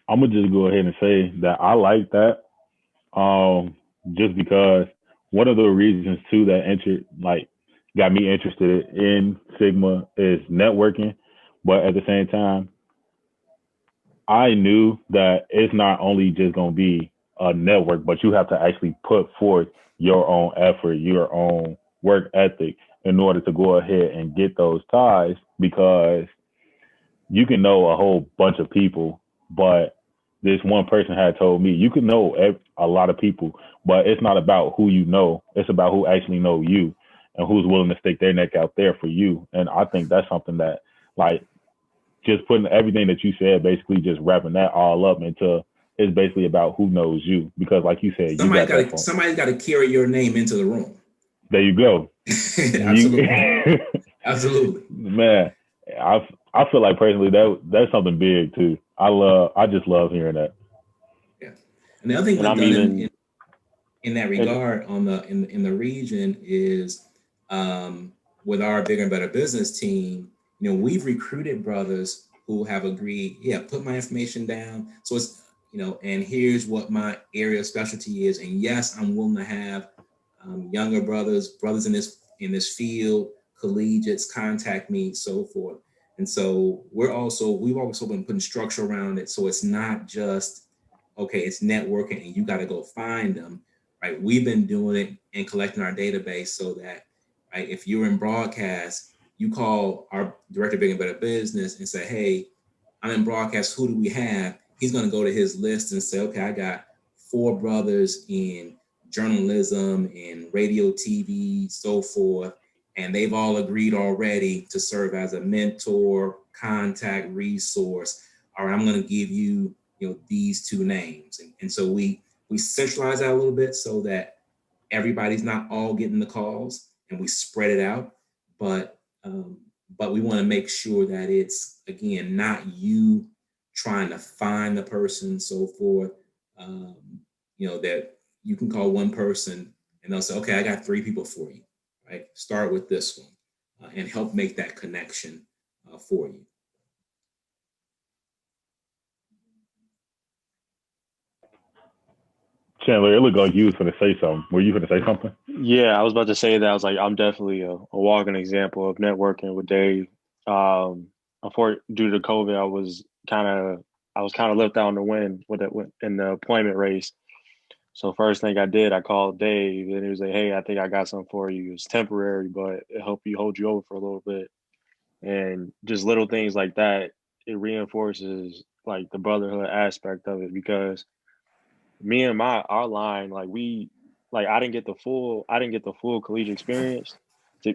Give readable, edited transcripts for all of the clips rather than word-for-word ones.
I'm gonna just go ahead and say that I like that. Just because one of the reasons too that got me interested in Sigma is networking, but at the same time, I knew that it's not only just gonna be a network, but you have to actually put forth your own effort, your own work ethic in order to go ahead and get those ties because you can know a whole bunch of people, but this one person had told me you can know a lot of people, but it's not about who you know. It's about who actually know you and who's willing to stick their neck out there for you. And I think that's something that, like, just putting everything that you said, basically just wrapping that all up into it's basically about who knows you. Because, like you said, you got that phone. Somebody's got to carry your name into the room. There you go. Absolutely. Absolutely. Man, I feel like personally that's something big too. I just love hearing that. Yeah. And the other thing And we've I'm done even in that and regard on in the region is with our bigger and better business team, we've recruited brothers who have agreed, yeah, put my information down. So it's, and here's what my area of specialty is. And yes, I'm willing to have younger brothers in this field, collegiates contact me, so forth. And so we've also been putting structure around it. So it's not just, okay, it's networking and you got to go find them, right? We've been doing it and collecting our database so that, right, if you're in broadcast, you call our director of big and better business and say, hey, I'm in broadcast, who do we have? He's going to go to his list and say, okay, I got 4 brothers in journalism and radio, TV, so forth. And they've all agreed already to serve as a mentor, contact, resource. All right, I'm going to give you, these 2 names. And so we centralize that a little bit so that everybody's not all getting the calls and we spread it out. But we want to make sure that it's, again, not you trying to find the person, so forth. That you can call one person and they'll say, okay, I got 3 people for you, right? Start with this one and help make that connection for you. Chandler, it looked like you was going to say something. Were you going to say something? Yeah, I was about to say that. I was like, I'm definitely a walking example of networking with Dave. Due to COVID, I was kind of left out in the wind in the appointment race. So first thing I did, I called Dave, and he was like, "Hey, I think I got something for you. It's temporary, but it help you hold you over for a little bit." And just little things like that, it reinforces like the brotherhood aspect of it because me and our line, I didn't get the full collegiate experience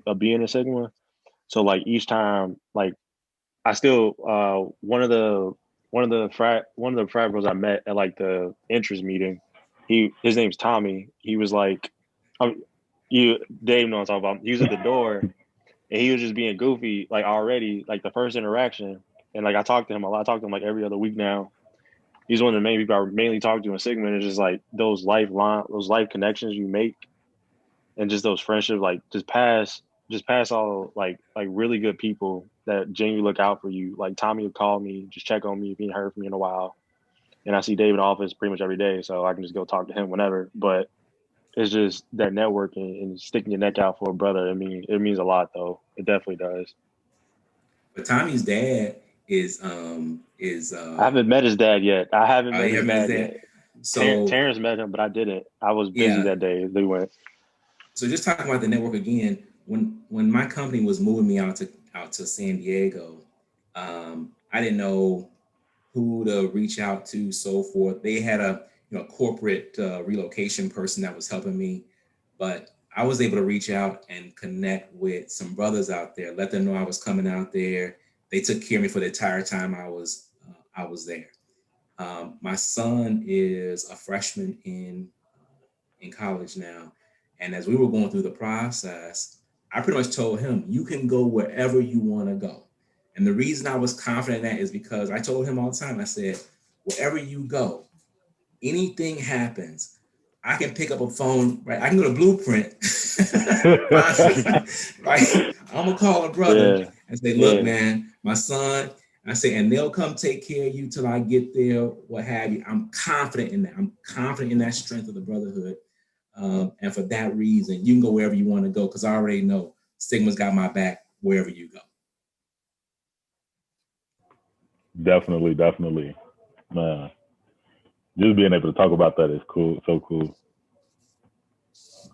of being a Sigma. So like each time, like I still one of the frat bros I met at like the interest meeting, his name's Tommy. He was like, you Dave know what I'm talking about. He was at the door and he was just being goofy like already like the first interaction. And like I talked to him a lot. I talk to him like every other week now. He's one of the main people I mainly talk to in Sigma. And it's just like those life connections you make, and just those friendships, like just pass all like really good people that genuinely look out for you. Like Tommy would call me, just check on me if he ain't heard from me in a while. And I see Dave in the office pretty much every day, so I can just go talk to him whenever. But it's just that networking and sticking your neck out for a brother. I mean, it means a lot, though. It definitely does. But Tommy's dad is I haven't met his dad yet. I haven't met his dad dad. yet. So Terrence met him, but I didn't. I was busy yeah. that day. They went. So just talking about the network again, when my company was moving me out to San Diego, I didn't know who to reach out to, so forth. They had a corporate relocation person that was helping me, but I was able to reach out and connect with some brothers out there, let them know I was coming out there. They took care of me for the entire time I was there. My son is a freshman in college now, and as we were going through the process, I pretty much told him, you can go wherever you want to go. And the reason I was confident in that is because I told him all the time, I said, wherever you go, anything happens, I can pick up a phone, right? I can go to Blueprint, right? I'm gonna call a brother and say, look, man, my son, I say, and they'll come take care of you till I get there, what have you. I'm confident in that. I'm confident in that strength of the brotherhood. And for that reason, you can go wherever you want to go because I already know Sigma's got my back wherever you go. Definitely, definitely. Man, just being able to talk about that is cool. So cool.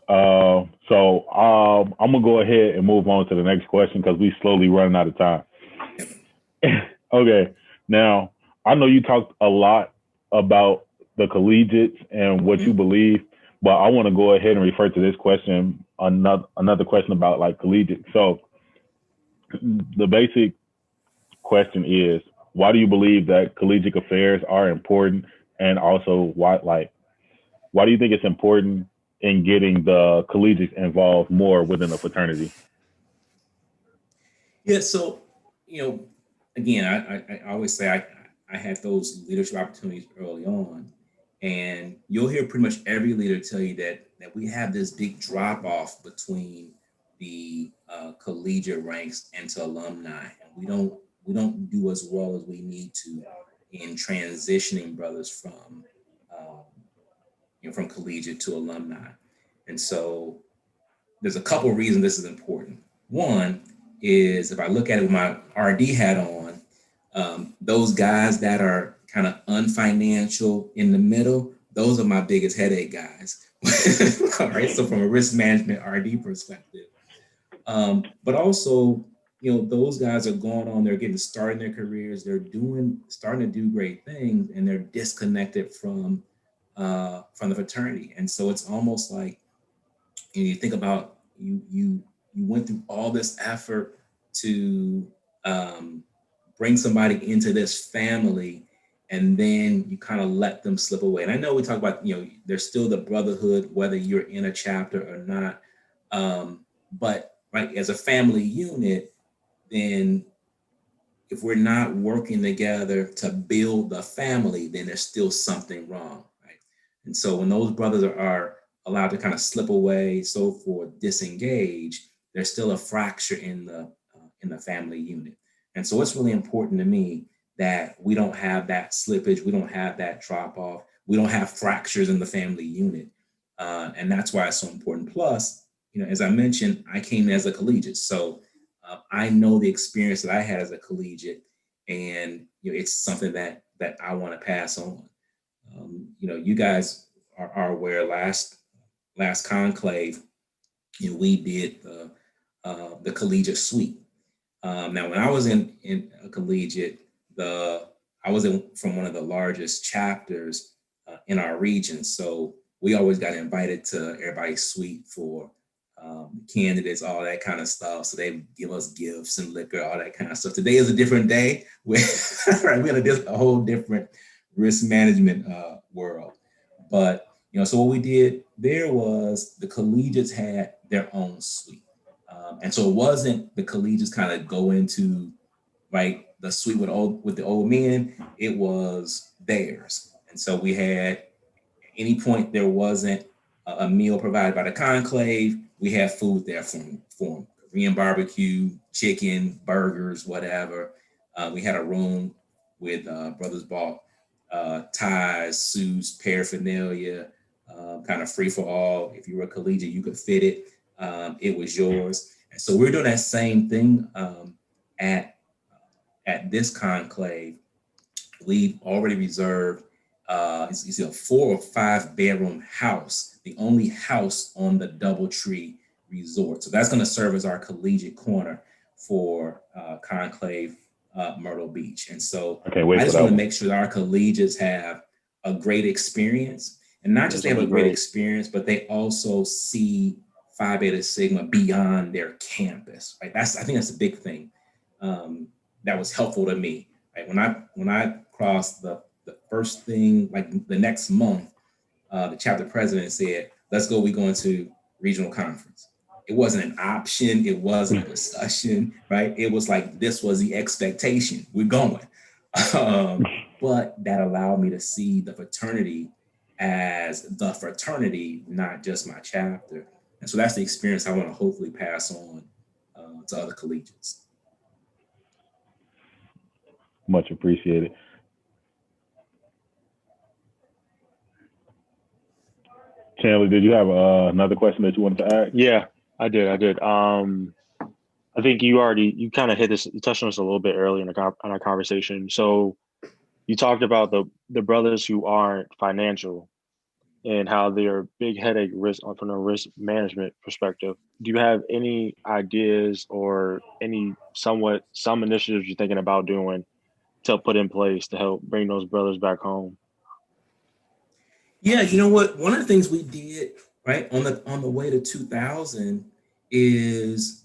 I'm gonna go ahead and move on to the next question because we slowly running out of time. Okay, now I know you talked a lot about the collegiates and what you believe, but I want to go ahead and refer to this question, another question about like collegiate. So the basic question is, why do you believe that collegiate affairs are important, and also why do you think it's important in getting the collegiates involved more within the fraternity? Yeah, so again, I always say I had those leadership opportunities early on, and you'll hear pretty much every leader tell you that we have this big drop off between the collegiate ranks and to alumni, and we don't do as well as we need to in transitioning brothers um, from collegiate to alumni, and so there's a couple of reasons this is important. One is if I look at it with my RD hat on, those guys that are kind of unfinancial in the middle, those are my biggest headache guys. All right. So from a risk management RD perspective, but also, those guys are going on, they're getting started in their careers, starting to do great things, and they're disconnected from the fraternity. And so it's almost like, you think about you went through all this effort to bring somebody into this family, and then you kind of let them slip away. And I know we talk about, there's still the brotherhood whether you're in a chapter or not, but right, as a family unit, then if we're not working together to build the family, then there's still something wrong, right? And so when those brothers are allowed to kind of slip away, so forth, disengage, there's still a fracture in the family unit. And so it's really important to me that we don't have that slippage, we don't have that drop off, we don't have fractures in the family unit, and that's why it's so important. Plus, as I mentioned, I came as a collegiate, so I know the experience that I had as a collegiate, and it's something that I want to pass on. You guys are aware, last conclave, we did the collegiate suite. Now, when I was in a collegiate, I was from one of the largest chapters in our region, so we always got invited to everybody's suite for candidates, all that kind of stuff. So they give us gifts and liquor, all that kind of stuff. Today is a different day. We're in a whole different risk management world. But so what we did there was the collegiates had their own suite, and so it wasn't the collegiates kind of go into the suite with the old men. It was theirs, and so we had, any point there wasn't a meal provided by the conclave, we had food there for them. Korean barbecue, chicken, burgers, whatever. We had a room with brothers bought ties, suits, paraphernalia, kind of free for all. If you were a collegiate, you could fit it. It was yours. And so we're doing that same thing at this conclave. We've already reserved it's a 4 or 5 bedroom house, the only house on the Doubletree Resort. So that's going to serve as our collegiate corner for Conclave Myrtle Beach. And so I just want to make sure that our collegiates have a great experience, and not just they have a great experience, but they also see Phi Beta Sigma beyond their campus. Right? I think that's a big thing that was helpful to me. Right? When I crossed the first thing, like the next month, the chapter president said, "Let's go. We going to regional conference." It wasn't an option. It wasn't a discussion, right? It was like, this was the expectation. We're going. But that allowed me to see the fraternity as the fraternity, not just my chapter. And so that's the experience I want to hopefully pass on to other collegiates. Much appreciated. Chandler, did you have another question that you wanted to ask? Yeah, I did. I think you kind of hit this, you touched on this a little bit earlier in our conversation. So you talked about the brothers who aren't financial and how they're a big headache risk from a risk management perspective. Do you have any ideas or some initiatives you're thinking about doing to put in place to help bring those brothers back home? Yeah, you know what? One of the things we did right on the way to 2000 is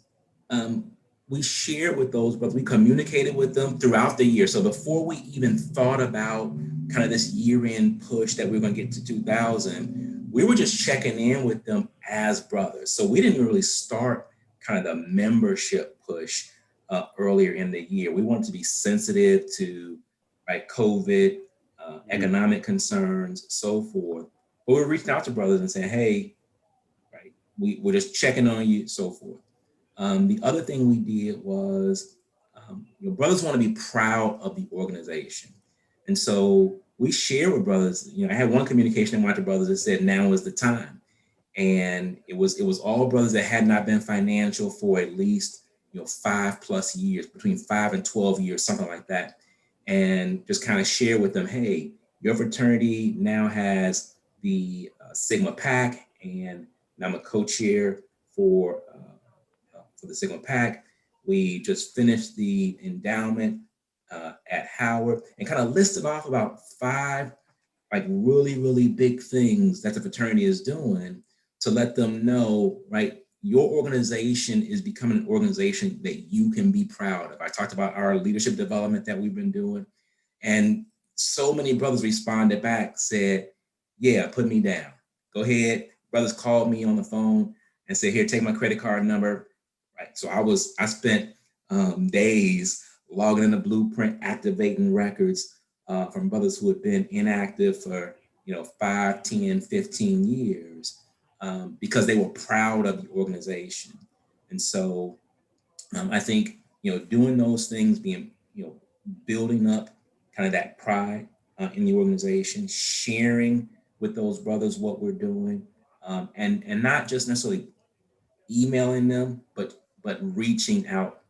um, we shared with those brothers. We communicated with them throughout the year. So before we even thought about kind of this year-end push that we are going to get to 2000, we were just checking in with them as brothers. So we didn't really start kind of the membership push earlier in the year. We wanted to be sensitive to right COVID, economic concerns, so forth. But we're reaching out to brothers and saying, hey, right, we're just checking on you, so forth. The other thing we did was, brothers want to be proud of the organization. And so we share with brothers, I had one communication with the brothers that said, now is the time. And it was all brothers that had not been financial for at least, 5+ years, between 5 and 12 years, something like that. And just kind of share with them, hey, your fraternity now has the Sigma Pack, and I'm a co-chair for the Sigma Pack. We just finished the endowment at Howard and kind of listed off about 5 like really, really big things that the fraternity is doing to let them know, right? Your organization is becoming an organization that you can be proud of. I talked about our leadership development that we've been doing. And so many brothers responded back, said, yeah, put me down. Go ahead. Brothers called me on the phone and said, here, take my credit card number. Right. So I spent days logging in the blueprint, activating records from brothers who had been inactive for 5, 10, 15 years because they were proud of the organization. And so I think doing those things, being building up kind of that pride in the organization, sharing with those brothers what we're doing, and not just necessarily emailing them, but reaching out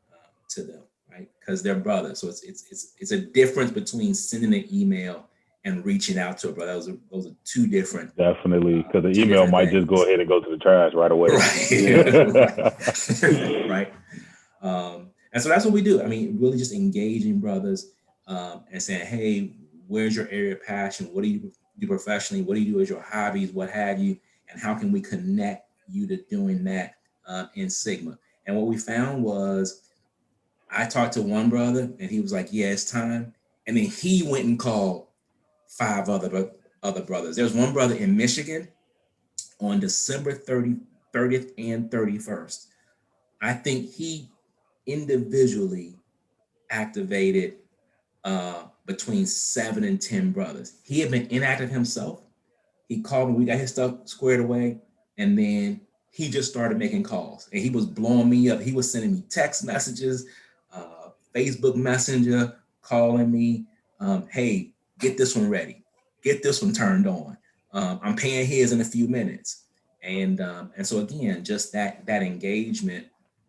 to them, right? Because they're brothers. So it's a difference between sending an email and reaching out to a brother. Those are two different. Definitely, because the email might just go ahead and go to the trash right away. Right. Right. And so that's what we do. I mean, really just engaging brothers and saying, hey, where's your area of passion? What do you do professionally? What do you do as your hobbies? What have you? And how can we connect you to doing that in Sigma? And what we found was I talked to one brother and he was like, yeah, it's time. And then he went and called 5 other brothers. There's one brother in Michigan on December 30th and 31st. I think he individually activated between 7 and 10 brothers. He had been inactive himself. He called me, we got his stuff squared away, and then he just started making calls and he was blowing me up. He was sending me text messages, Facebook Messenger, calling me, hey, get this one ready, get this one turned on. I'm paying his in a few minutes. And so again, just that engagement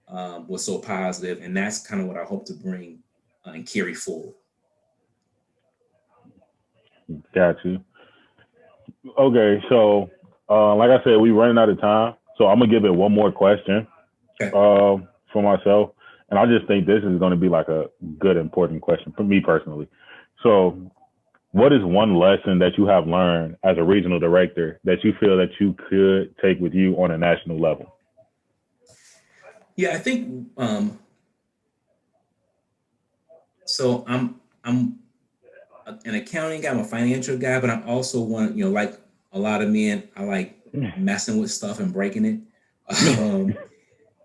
was so positive, and that's kind of what I hope to bring and carry forward. Got you. Okay, so like I said, we running out of time, so I'm gonna give it one more question for myself, and I just think this is going to be like a good, important question for me personally. So, what is one lesson that you have learned as a regional director that you feel that you could take with you on a national level? Yeah, I think so. I'm an accounting guy, I'm a financial guy, but I'm also one, like a lot of men, I like messing with stuff and breaking it.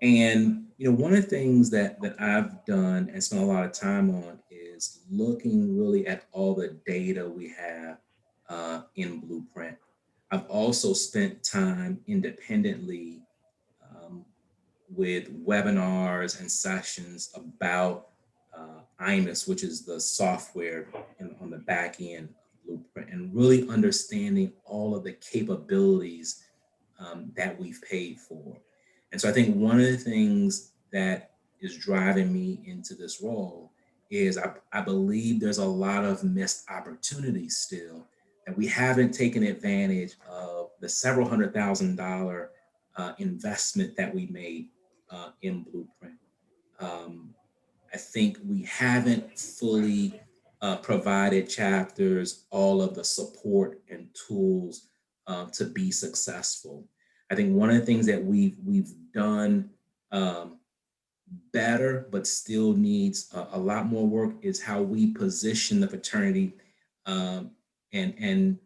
And one of the things that I've done and spent a lot of time on is looking really at all the data we have in Blueprint. I've also spent time independently with webinars and sessions about IMUS, which is the software on the back end of Blueprint, and really understanding all of the capabilities that we've paid for. And so I think one of the things that is driving me into this role is I believe there's a lot of missed opportunities still, that we haven't taken advantage of the several $100,000 investment that we made in Blueprint. I think we haven't fully provided chapters all of the support and tools to be successful. I think one of the things that we've done better, but still needs a lot more work, is how we position the fraternity and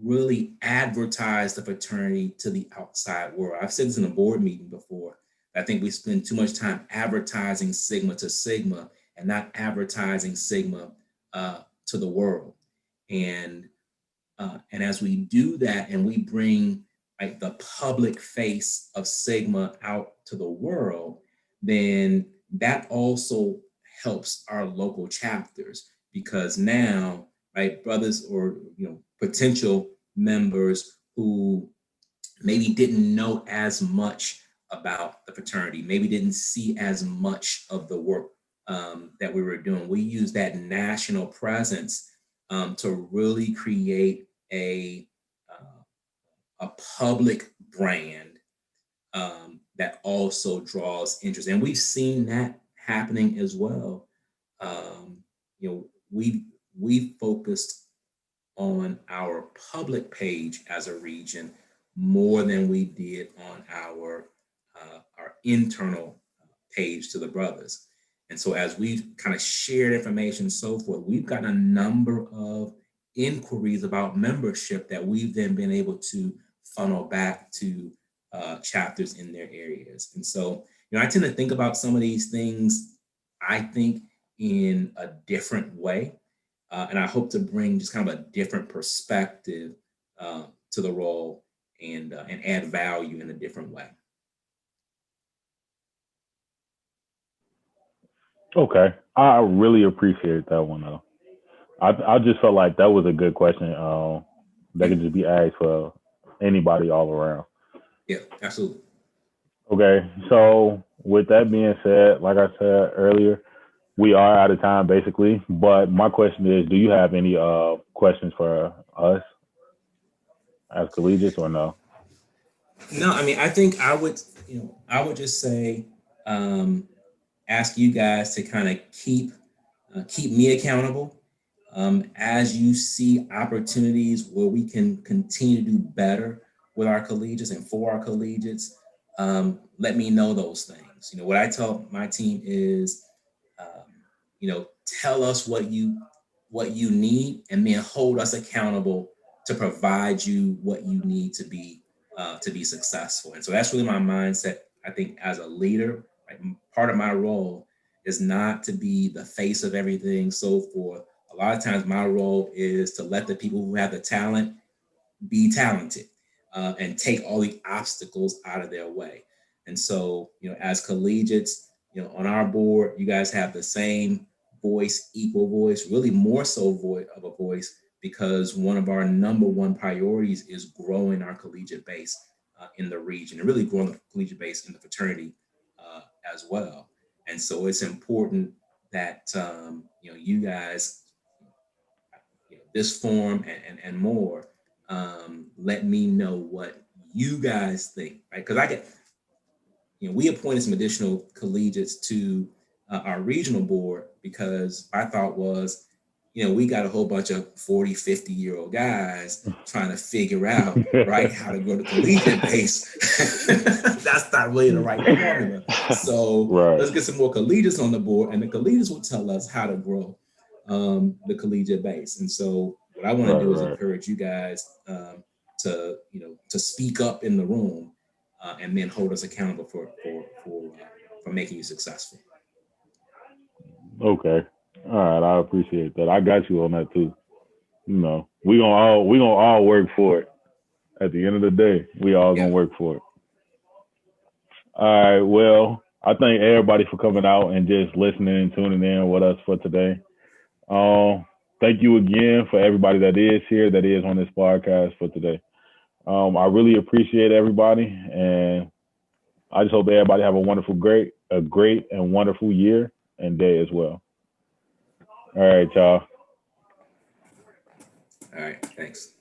really advertise the fraternity to the outside world. I've said this in a board meeting before. I think we spend too much time advertising Sigma to Sigma and not advertising Sigma to the world. And as we do that, and we bring like the public face of Sigma out to the world, then that also helps our local chapters, because now, right, brothers or potential members who maybe didn't know as much about the fraternity, maybe didn't see as much of the work that we were doing. We use that national presence to really create a public brand that also draws interest. And we've seen that happening as well. We focused on our public page as a region more than we did on our internal page to the brothers. And so as we've kind of shared information and so forth, we've gotten a number of inquiries about membership that we've then been able to funnel back to chapters in their areas. And so, I tend to think about some of these things, I think, in a different way. And I hope to bring just kind of a different perspective to the role and add value in a different way. Okay, I really appreciate that one though. I just felt like that was a good question that could just be asked for anybody all around. Yeah, absolutely. Okay, so with that being said, like I said earlier, we are out of time basically. But my question is, do you have any questions for us as collegiates or no? No, I mean, I think I would just say, ask you guys to kind of keep me accountable as you see opportunities where we can continue to do better with our collegiates and for our collegiates. Let me know those things. What I tell my team is, tell us what you need, and then hold us accountable to provide you what you need to be successful. And so that's really my mindset. I think as a leader, right, part of my role is not to be the face of everything, so forth. A lot of times my role is to let the people who have the talent be talented and take all the obstacles out of their way. And so, as collegiates, on our board, you guys have the same voice, equal voice, really more so of a voice, because one of our number one priorities is growing our collegiate base in the region, and really growing the collegiate base in the fraternity as well. And so it's important that you guys, this forum and more, let me know what you guys think, right? Because we appointed some additional collegiates to our regional board, because our thought was, we got a whole bunch of 40, 50-year-old guys trying to figure out, right, how to grow the collegiate base. That's not really the right formula. So Let's get some more collegiates on the board, and the collegiates will tell us how to grow the collegiate base. And so what I want to do is encourage you guys to speak up in the room and then hold us accountable for making you successful. Okay. All right, I appreciate that. I got you on that too. We gonna all work for it. At the end of the day, we all gonna work for it. All right. Well, I thank everybody for coming out and just listening and tuning in with us for today. Thank you again for everybody that is here, that is on this podcast for today. I really appreciate everybody, and I just hope everybody have a great and wonderful year and day as well. All right, y'all. All right, thanks.